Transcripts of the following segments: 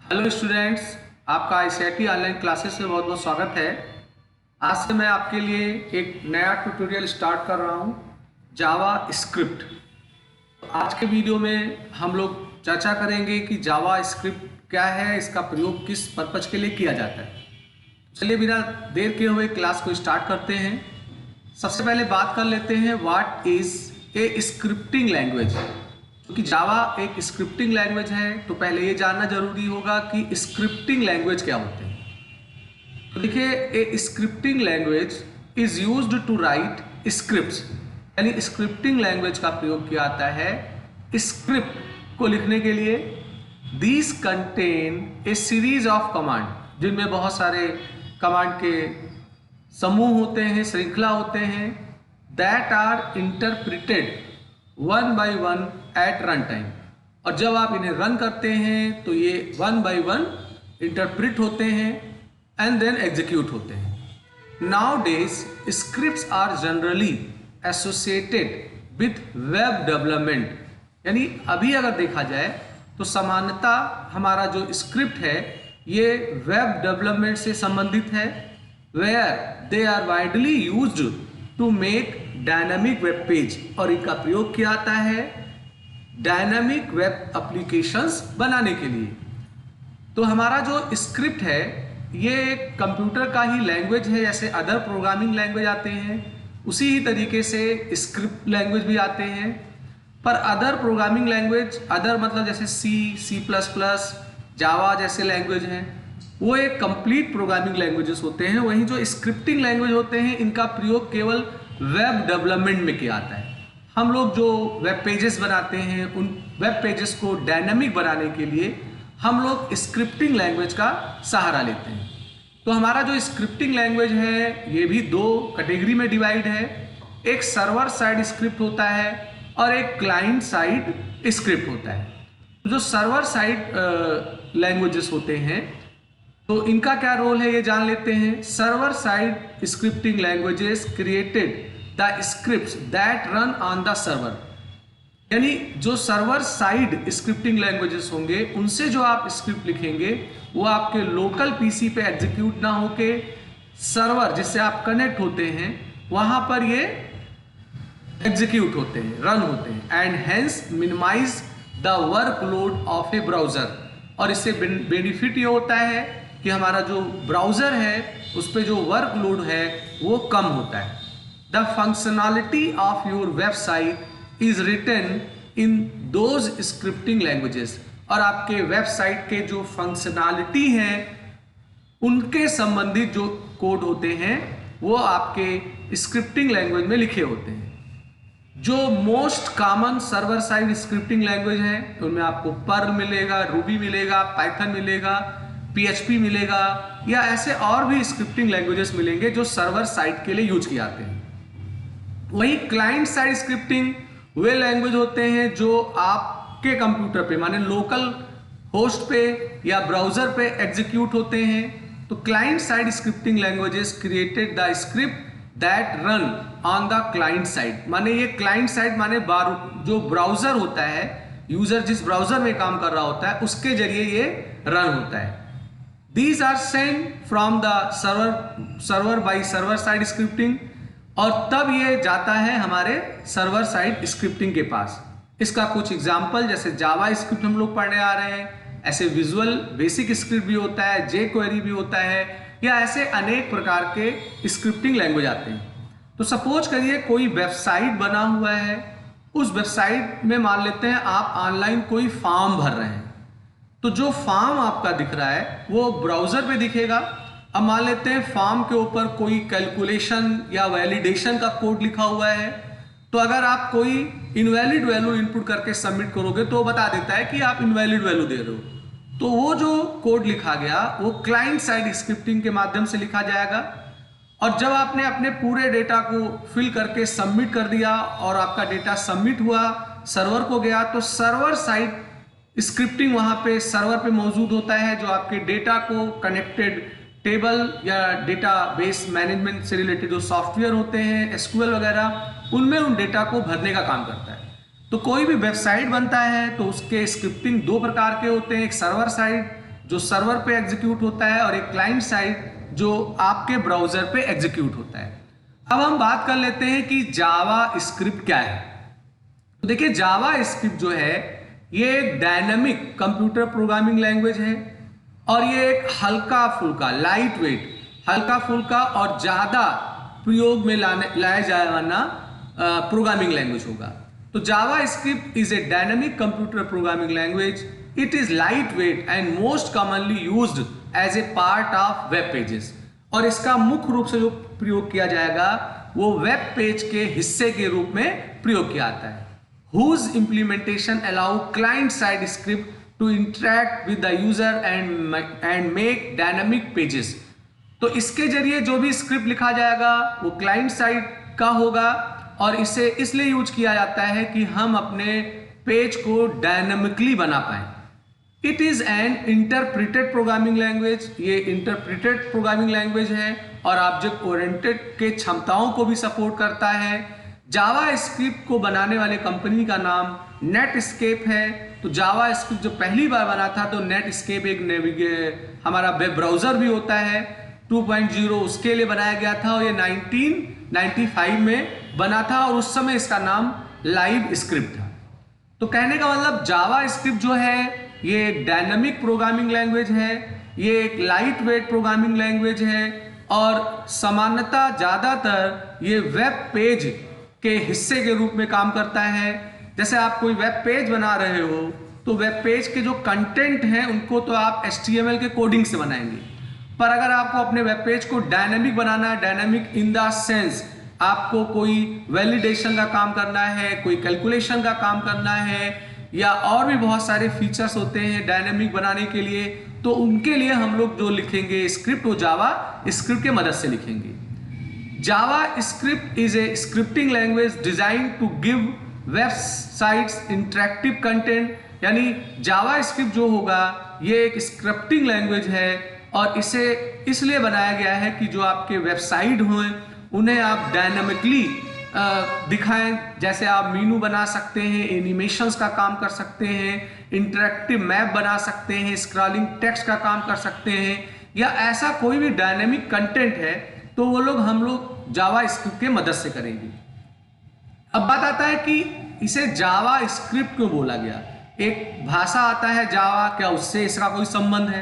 Hello students, आपका ICIT online classes में बहुत बहुत स्वागत है। आज से मैं आपके लिए एक नया ट्यूटोरियल स्टार्ट कर रहा हूं, जावा स्क्रिप्ट। आज के वीडियो में हम लोग चर्चा करेंगे कि जावा स्क्रिप्ट क्या है, इसका प्रयोग किस पर्पज के लिए किया जाता है। चलिए बिना देर किए हुए क्लास को स्टार्ट करते हैं। सबसे पहले बात कर लेते हैं what is a scripting language. क्योंकि जावा एक स्क्रिप्टिंग लैंग्वेज है तो पहले ये जानना जरूरी होगा कि स्क्रिप्टिंग लैंग्वेज क्या होते हैं। तो देखिए, a scripting language is used to write scripts, यानी स्क्रिप्टिंग लैंग्वेज का प्रयोग किया जाता है स्क्रिप्ट को लिखने के लिए। These contain a series of command, जिनमें बहुत सारे कमांड के समूह होते हैं, श्रृंखला होते हैं, that are interpreted one by one at run time. और जब आप इन्हें रन करते हैं तो ये वन बाय वन इंटरप्रिट होते हैं एंड देन एग्जीक्यूट होते हैं। Nowadays scripts are generally associated with web development, यानी अभी अगर देखा जाए तो सामान्यतः हमारा जो स्क्रिप्ट है ये वेब डेवलपमेंट से संबंधित है, where they are widely used to make dynamic web page, और इनका प्रयोग किया जाता है डायनामिक वेब एप्लीकेशंस बनाने के लिए। तो हमारा जो स्क्रिप्ट है ये एक कंप्यूटर का ही लैंग्वेज है, जैसे अदर प्रोग्रामिंग लैंग्वेज आते हैं उसी ही तरीके से स्क्रिप्ट लैंग्वेज भी आते हैं। पर अदर प्रोग्रामिंग लैंग्वेज, अदर मतलब जैसे C++, जावा जैसे लैंग्वेज हैं, वो एक कंप्लीट प्रोग्रामिंग लैंग्वेजेस होते हैं। वहीं जो स्क्रिप्टिंग लैंग्वेज होते हैं इनका प्रयोग केवल वेब डेवलपमेंट में किया जाता है। हम लोग जो वेब पेजेस बनाते हैं उन वेब पेजेस को डायनामिक बनाने के लिए हम लोग स्क्रिप्टिंग लैंग्वेज का सहारा लेते हैं। तो हमारा जो स्क्रिप्टिंग लैंग्वेज है ये भी दो कैटेगरी में डिवाइड है। एक सर्वर साइड स्क्रिप्ट होता है और एक क्लाइंट साइड स्क्रिप्ट होता है। जो सर्वर साइड लैंग्वेजेस होते हैं तो इनका क्या रोल है ये जान लेते हैं। Server side scripting languages created the scripts that run on the server, यानी जो सर्वर साइड स्क्रिप्टिंग लैंग्वेजेस होंगे उनसे जो आप स्क्रिप्ट लिखेंगे वो आपके लोकल पीसी पे एग्जीक्यूट ना होके सर्वर जिससे आप कनेक्ट होते हैं वहां पर ये एग्जीक्यूट होते हैं, रन होते हैं, and hence minimize the workload of a browser. और इससे बेनिफिट ये होता है कि हमारा जो ब्राउजर है उस पर जो वर्कलोड है वो कम होता है। The functionality of your website is written in those scripting languages, और आपके वेबसाइट के जो फंक्शनैलिटी हैं उनके संबंधित जो कोड होते हैं वो आपके स्क्रिप्टिंग लैंग्वेज में लिखे होते हैं। जो most common server side scripting language है उनमें आपको पर्ल मिलेगा, रूबी मिलेगा, पाइथन मिलेगा, PHP मिलेगा, या ऐसे और भी स्क्रिप्टिंग लैंग्वेजेस मिलेंगे जो सर्वर साइड के लिए यूज किए जाते हैं। वहीं क्लाइंट साइड स्क्रिप्टिंग वे लैंग्वेज होते हैं जो आपके कंप्यूटर पे माने लोकल होस्ट पे या ब्राउजर पे एग्जीक्यूट होते हैं। तो client side scripting languages created the script that run on the client side, माने ये क्लाइंट साइड माने जो ब्राउजर होता है, यूजर जिस ब्राउजर में काम कर रहा होता है उसके जरिए ये रन होता है। These are sent from the server by server side scripting, और तब ये जाता है हमारे सर्वर साइड स्क्रिप्टिंग के पास। इसका कुछ एग्जाम्पल जैसे जावा स्क्रिप्ट हम लोग पढ़ने आ रहे हैं, ऐसे विजुअल बेसिक स्क्रिप्ट भी होता है, jQuery भी होता है, या ऐसे अनेक प्रकार के स्क्रिप्टिंग लैंग्वेज आते हैं। तो सपोज करिए कोई वेबसाइट बना हुआ है, उस वेबसाइट में मान लेते हैं आप ऑनलाइन कोई फॉर्म भर रहे हैं, तो जो फॉर्म आपका दिख रहा है वो ब्राउजर पे दिखेगा। अब मान लेते हैं फॉर्म के ऊपर कोई कैलकुलेशन या वैलिडेशन का कोड लिखा हुआ है, तो अगर आप कोई इनवैलिड वैल्यू इनपुट करके सबमिट करोगे तो बता देता है कि आप इनवैलिड वैल्यू दे रहे हो। तो वो जो कोड लिखा गया वो क्लाइंट साइड स्क्रिप्टिंग के माध्यम से लिखा जाएगा। और जब आपने अपने पूरे डेटा को फिल करके सबमिट कर दिया और आपका डेटा सबमिट हुआ, सर्वर को गया, तो सर्वर साइड स्क्रिप्टिंग वहां पे सर्वर पे मौजूद होता है जो आपके डेटा को कनेक्टेड टेबल या डेटाबेस मैनेजमेंट से रिलेटेड जो सॉफ्टवेयर होते हैं SQL वगैरह, उनमें उन डेटा को भरने का काम करता है। तो कोई भी वेबसाइट बनता है तो उसके स्क्रिप्टिंग दो प्रकार के होते हैं, एक सर्वर साइड, जो सर्वर पे एग्जीक्यूट होता है और एक क्लाइंट साइड जो आपके ब्राउजर पे एग्जीक्यूट होता है। अब हम बात कर लेते हैं कि जावा स्क्रिप्ट क्या है। तो देखिए जावा स्क्रिप्ट जो है ये एक डायनामिक कंप्यूटर प्रोग्रामिंग लैंग्वेज है और ये एक हल्का फुल्का लाइट वेट हल्का फुल्का और ज्यादा प्रयोग में लाया जाने वाला प्रोग्रामिंग लैंग्वेज होगा। तो JavaScript is a dynamic computer programming language. It is lightweight and most commonly used as a part of web pages. और इसका मुख्य रूप से जो प्रयोग किया जाएगा वो वेब पेज के हिस्से के रूप में प्रयोग किया जाता है। Whose implementation allow client side script to interact with the user and make dynamic pages। तो इसके जरिए जो भी स्क्रिप्ट लिखा जाएगा वो क्लाइंट साइड का होगा और इसे इसलिए यूज किया जाता है कि हम अपने पेज को डायनामिकली बना पाए। It is an interpreted programming language. ये इंटरप्रिटेड प्रोग्रामिंग लैंग्वेज है और ऑब्जेक्ट ओरिएंटेड के क्षमताओं को भी सपोर्ट करता है। जावा स्क्रिप्ट को बनाने वाले कंपनी का नाम नेटस्केप है। तो जावा स्क्रिप्ट जो पहली बार बना था तो नेटस्केप एक हमारा वेब ब्राउजर भी होता है 2.0 उसके लिए बनाया गया था और ये 1995 में बना था और उस समय इसका नाम लाइव स्क्रिप्ट था। तो कहने का मतलब जावा स्क्रिप्ट जो है ये एक डायनामिक प्रोग्रामिंग लैंग्वेज है, ये एक लाइट वेट प्रोग्रामिंग लैंग्वेज है और सामान्यतः ज्यादातर ये वेब पेज के हिस्से के रूप में काम करता है। जैसे आप कोई वेब पेज बना रहे हो तो वेब पेज के जो कंटेंट हैं उनको तो आप HTML के कोडिंग से बनाएंगे, पर अगर आपको अपने वेब पेज को डायनामिक बनाना है, डायनामिक इन द सेंस आपको कोई वैलिडेशन का काम करना है, कोई कैलकुलेशन का काम करना है या और भी बहुत सारे फीचर्स होते हैं डायनामिक बनाने के लिए, तो उनके लिए हम लोग जो लिखेंगे स्क्रिप्ट वो जावा स्क्रिप्ट के मदद से लिखेंगे। JavaScript is a scripting language design to give websites interactive content. यानी जावा स्क्रिप्ट जो होगा ये एक स्क्रिप्टिंग लैंग्वेज है और इसे इसलिए बनाया गया है कि जो आपके वेबसाइट हों उन्हें आप डायनामिकली दिखाएं। जैसे आप मेनू बना सकते हैं, एनिमेशंस का काम कर सकते हैं, इंटरेक्टिव मैप बना सकते हैं, स्क्रॉलिंग टेक्स्ट का काम कर सकते हैं या ऐसा कोई भी डायनामिक कंटेंट है तो वो लोग हम लोग जावा स्क्रिप्ट के मदद से करेंगे। अब बात आता है कि इसे जावा स्क्रिप्ट क्यों बोला गया। एक भाषा आता है जावा, क्या उससे इसका कोई संबंध है?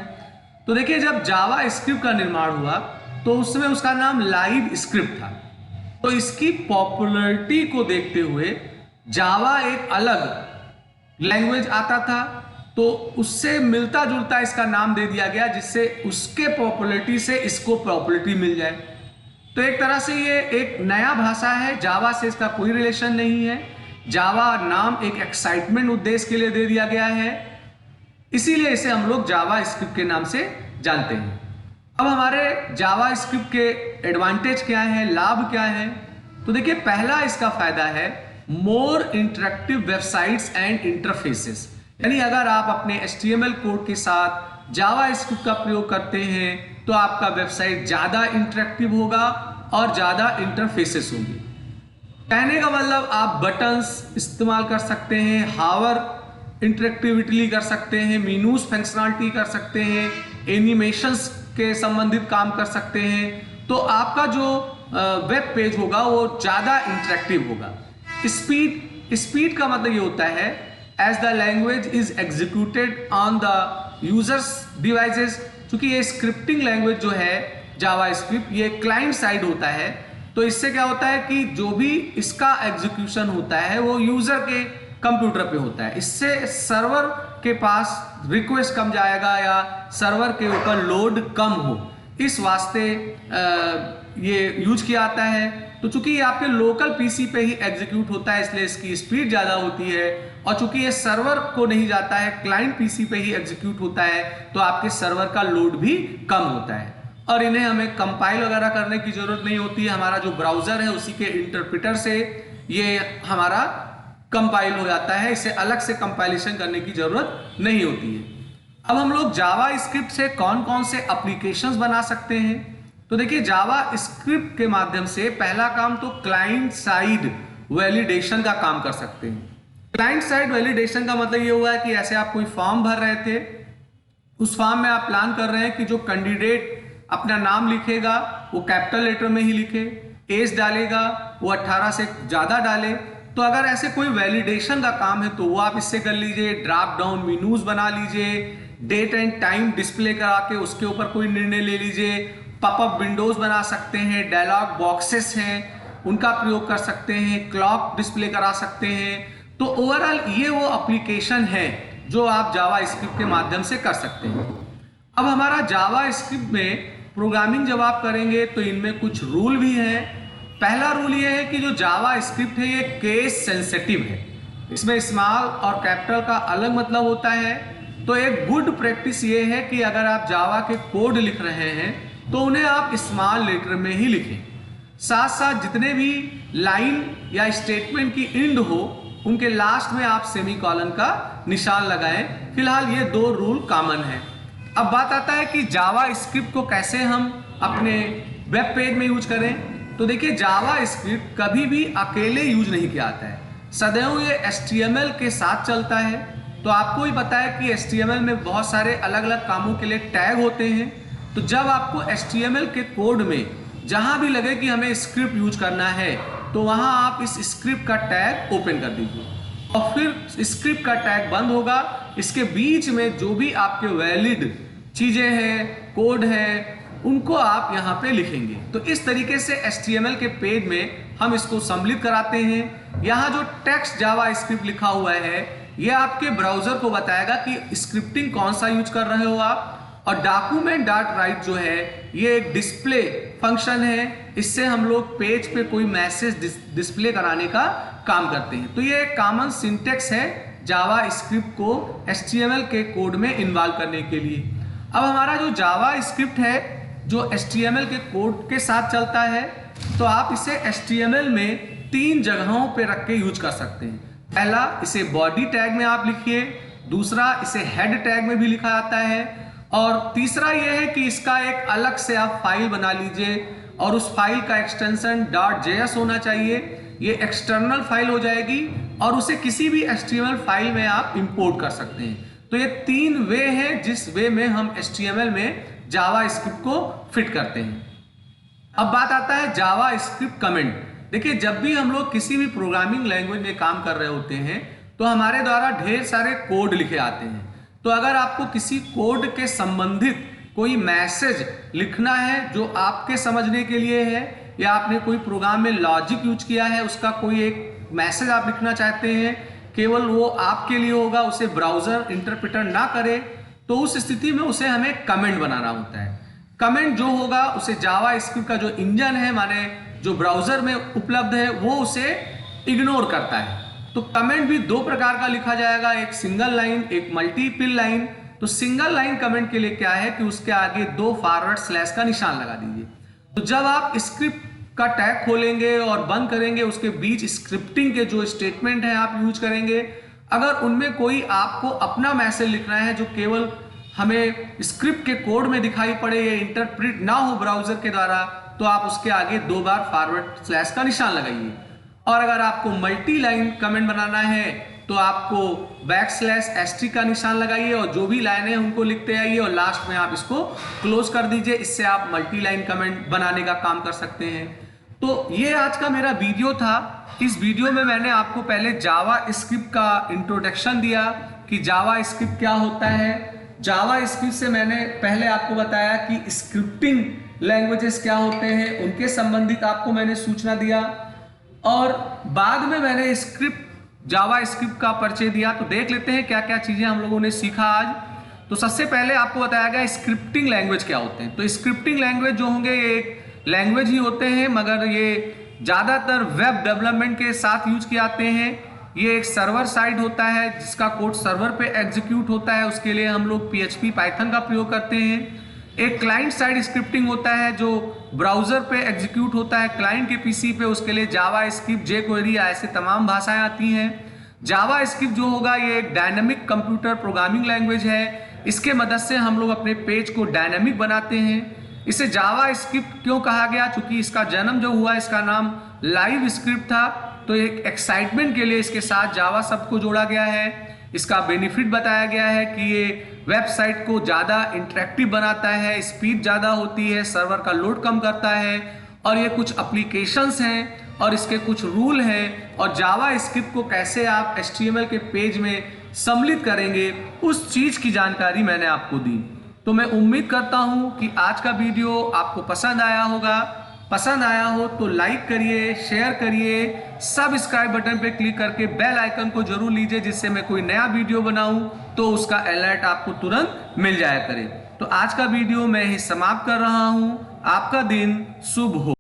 तो देखिए जब जावा स्क्रिप्ट का निर्माण हुआ तो उस समय उसका नाम लाइव स्क्रिप्ट था। तो इसकी पॉपुलैरिटी को देखते हुए जावा एक अलग लैंग्वेज आता था तो उससे मिलता जुलता इसका नाम दे दिया गया जिससे उसके पॉपुलैरिटी से इसको पॉपुलैरिटी मिल जाए। तो एक तरह से ये एक नया भाषा है, जावा से इसका कोई रिलेशन नहीं है। जावा नाम एक एक्साइटमेंट उद्देश्य के लिए दे दिया गया है, इसीलिए इसे हम लोग जावा स्क्रिप्ट के नाम से जानते हैं। अब हमारे जावा स्क्रिप्ट के एडवांटेज क्या है, लाभ क्या है? तो देखिए पहला इसका फायदा है मोर इंटरेक्टिव वेबसाइट्स एंड इंटरफेसेस। यानी अगर आप अपने HTML कोड के साथ जावा स्क्रिप्ट का प्रयोग करते हैं तो आपका वेबसाइट ज्यादा इंटरेक्टिव होगा और ज्यादा इंटरफेसेस होंगे। कहने का मतलब आप बटन्स इस्तेमाल कर सकते हैं, हावर इंटरेक्टिविटी कर सकते हैं, मेनूज फंक्शनलिटी कर सकते हैं, एनिमेशंस के संबंधित काम कर सकते हैं। तो आपका जो वेब पेज होगा वो ज्यादा इंटरेक्टिव होगा। स्पीड का मतलब ये होता है as the language is executed on the user's devices. क्योंकि ये स्क्रिप्टिंग लैंग्वेज जो है जावा स्क्रिप्ट ये क्लाइंट साइड होता है, तो इससे क्या होता है कि जो भी इसका एग्जीक्यूशन होता है वो यूजर के कंप्यूटर पे होता है। इससे सर्वर के पास रिक्वेस्ट कम जाएगा या सर्वर के ऊपर लोड कम हो, इस वास्ते ये यूज किया जाता है। तो चूंकि ये आपके लोकल पीसी पे ही एग्जीक्यूट होता है इसलिए इसकी स्पीड ज़्यादा होती है, और चूंकि ये सर्वर को नहीं जाता है क्लाइंट पीसी पे ही एग्जीक्यूट होता है तो आपके सर्वर का लोड भी कम होता है और इन्हें हमें कंपाइल वगैरह करने की जरूरत नहीं होती है। हमारा जो ब्राउजर है उसी के इंटरप्रेटर से ये हमारा कंपाइल हो जाता है, इसे अलग से कंपाइलेशन करने की जरूरत नहीं होती है। अब हम लोग जावा स्क्रिप्ट से कौन कौन से एप्लीकेशंस बना सकते हैं? तो देखिए जावा स्क्रिप्ट के माध्यम से पहला काम तो क्लाइंट साइड वैलिडेशन का काम कर सकते हैं। क्लाइंट साइड वैलिडेशन का मतलब ये हुआ है कि ऐसे आप कोई फॉर्म भर रहे थे उस फॉर्म में आप प्लान कर रहे हैं कि जो कैंडिडेट अपना नाम लिखेगा वो कैपिटल लेटर में ही लिखे, एज डालेगा वो 18 से ज़्यादा डाले। तो अगर ऐसे कोई वैलिडेशन का काम है तो वो आप इससे कर लीजिए। ड्रॉप डाउन मेनूज बना लीजिए, डेट एंड टाइम डिस्प्ले करा के उसके ऊपर कोई निर्णय ले लीजिए। पॉपअप विंडोज बना सकते हैं, डायलॉग बॉक्सेस हैं उनका प्रयोग कर सकते हैं, क्लॉक डिस्प्ले करा सकते हैं। तो ओवरऑल ये वो एप्लीकेशन है जो आप जावा स्क्रिप्ट के माध्यम से कर सकते हैं। अब हमारा जावा स्क्रिप्ट में प्रोग्रामिंग जब आप करेंगे तो इनमें कुछ रूल भी हैं। पहला रूल ये है कि जो जावा स्क्रिप्ट है ये केस सेंसिटिव है, इसमें स्मॉल और कैपिटल का अलग मतलब होता है। तो एक गुड प्रैक्टिस ये है कि अगर आप जावा के कोड लिख रहे हैं तो उन्हें आप स्मॉल लेटर में ही लिखें। साथ साथ जितने भी लाइन या स्टेटमेंट की एंड हो उनके लास्ट में आप सेमीकोलन का निशान लगाएं। फिलहाल ये दो रूल कॉमन है। अब बात आता है कि जावा स्क्रिप्ट को कैसे हम अपने वेब पेज में यूज करें। तो देखिए, जावा स्क्रिप्ट कभी भी अकेले यूज नहीं किया जाता है, सदैव ये HTML के साथ चलता है। तो आपको ही पता है कि HTML में बहुत सारे अलग अलग कामों के लिए टैग होते हैं। तो जब आपको HTML के कोड में जहां भी लगे कि हमें स्क्रिप्ट यूज करना है तो वहां आप इस स्क्रिप्ट का टैग ओपन कर दीजिए और फिर स्क्रिप्ट का टैग बंद होगा। इसके बीच में जो भी आपके वैलिड चीजें हैं, कोड है, उनको आप यहाँ पे लिखेंगे। तो इस तरीके से HTML के पेज में हम इसको सम्मिलित कराते हैं। यहाँ जो टेक्स्ट जावा स्क्रिप्ट लिखा हुआ है ये आपके ब्राउजर को बताएगा कि स्क्रिप्टिंग कौन सा यूज कर रहे हो आप। और डॉक्यूमेंट डॉट राइट जो है ये एक डिस्प्ले फंक्शन है, इससे हम लोग पेज पे कोई मैसेज डिस्प्ले कराने का काम करते हैं। तो ये एक कॉमन सिंटेक्स है जावा स्क्रिप्ट को HTML के कोड में इन्वॉल्व करने के लिए। अब हमारा जो जावा स्क्रिप्ट है जो HTML के कोड के साथ चलता है, तो आप इसे HTML में 3 जगहों पे रख के यूज कर सकते हैं। पहला, इसे बॉडी टैग में आप लिखिए। दूसरा, इसे हेड टैग में भी लिखा जाता है। और तीसरा यह है कि इसका एक अलग से आप फाइल बना लीजिए और उस फाइल का एक्सटेंशन .js होना चाहिए। ये एक्सटर्नल फाइल हो जाएगी और उसे किसी भी HTML फाइल में आप इंपोर्ट कर सकते हैं। तो ये 3 वे हैं जिस वे में हम HTML में जावा स्क्रिप्ट को फिट करते हैं। अब बात आता है जावा स्क्रिप्ट कमेंट। देखिए, जब भी हम लोग किसी भी प्रोग्रामिंग लैंग्वेज में काम कर रहे होते हैं तो हमारे द्वारा ढेर सारे कोड लिखे आते हैं। तो अगर आपको किसी कोड के संबंधित कोई मैसेज लिखना है जो आपके समझने के लिए है, या आपने कोई प्रोग्राम में लॉजिक यूज किया है उसका कोई एक मैसेज आप लिखना चाहते हैं, केवल वो आपके लिए होगा, उसे ब्राउजर इंटरप्रेटर ना करे, तो उस स्थिति में उसे हमें कमेंट बनाना होता है। कमेंट जो होगा उसे जावा स्क्रिप्ट का जो इंजन है, माने जो ब्राउजर में उपलब्ध है, वो उसे इग्नोर करता है। तो कमेंट भी 2 प्रकार का लिखा जाएगा, एक सिंगल लाइन, एक मल्टीपल लाइन। तो सिंगल लाइन कमेंट के लिए क्या है कि उसके आगे 2 फॉरवर्ड स्लैश का निशान लगा दीजिए। तो जब आप स्क्रिप्ट का टैग खोलेंगे और बंद करेंगे, उसके बीच स्क्रिप्टिंग के जो स्टेटमेंट है आप यूज करेंगे। अगर उनमें कोई आपको अपना मैसेज लिखना है जो केवल हमें स्क्रिप्ट के कोड में दिखाई पड़े या इंटरप्रेट ना हो ब्राउजर के द्वारा, तो आप उसके आगे 2 बार फॉरवर्ड स्लैश का निशान लगाइए। और अगर आपको मल्टी लाइन कमेंट बनाना है तो आपको \st का निशान लगाइए और जो भी लाइन है उनको लिखते आइए और लास्ट में आप इसको क्लोज कर दीजिए। इससे आप मल्टी लाइन कमेंट बनाने का काम कर सकते हैं। तो ये आज का मेरा वीडियो था। इस वीडियो में मैंने आपको पहले जावा स्क्रिप्ट का इंट्रोडक्शन दिया कि जावा स्क्रिप्ट क्या होता है। जावा स्क्रिप्ट से मैंने पहले आपको बताया कि स्क्रिप्टिंग लैंग्वेजेस क्या होते हैं, उनके संबंधित आपको मैंने सूचना दिया। और बाद में मैंने जावा स्क्रिप्ट का परिचय दिया। तो देख लेते हैं क्या क्या चीजें हम लोगों ने सीखा आज। तो सबसे पहले आपको बताया गया स्क्रिप्टिंग लैंग्वेज क्या होते हैं। तो स्क्रिप्टिंग लैंग्वेज जो होंगे ये एक लैंग्वेज ही होते हैं, मगर ये ज़्यादातर वेब डेवलपमेंट के साथ यूज किए जाते हैं। ये एक सर्वर साइड होता है जिसका कोड सर्वर पे एग्जीक्यूट होता है, उसके लिए हम लोग PHP पाइथन का प्रयोग करते हैं। एक क्लाइंट साइड स्क्रिप्टिंग होता है जो ब्राउजर पे एग्जीक्यूट होता है क्लाइंट के PC पे, उसके लिए जावा स्क्रिप्ट, jQuery ऐसे तमाम भाषाएं आती हैं। जावा स्क्रिप्ट जो होगा ये एक डायनामिक कंप्यूटर प्रोग्रामिंग लैंग्वेज है। इसके मदद से हम लोग अपने पेज को डायनामिक बनाते हैं। इसे जावा स्क्रिप्ट क्यों कहा गया? क्योंकि इसका जन्म जो हुआ इसका नाम लाइव स्क्रिप्ट था, तो एक एक्साइटमेंट के लिए इसके साथ जावा शब्द को जोड़ा गया है। इसका बेनिफिट बताया गया है कि ये वेबसाइट को ज़्यादा इंटरेक्टिव बनाता है, स्पीड ज़्यादा होती है, सर्वर का लोड कम करता है, और ये कुछ एप्लीकेशंस हैं और इसके कुछ रूल हैं, और जावा स्क्रिप्ट को कैसे आप HTML के पेज में सम्मिलित करेंगे उस चीज़ की जानकारी मैंने आपको दी। तो मैं उम्मीद करता हूं कि आज का वीडियो आपको पसंद आया होगा। पसंद आया हो तो लाइक करिए, शेयर करिए, सब्सक्राइब बटन पे क्लिक करके बेल आइकन को जरूर लीजिए, जिससे मैं कोई नया वीडियो बनाऊं तो उसका अलर्ट आपको तुरंत मिल जाया करे। तो आज का वीडियो मैं ही समाप्त कर रहा हूं। आपका दिन शुभ हो।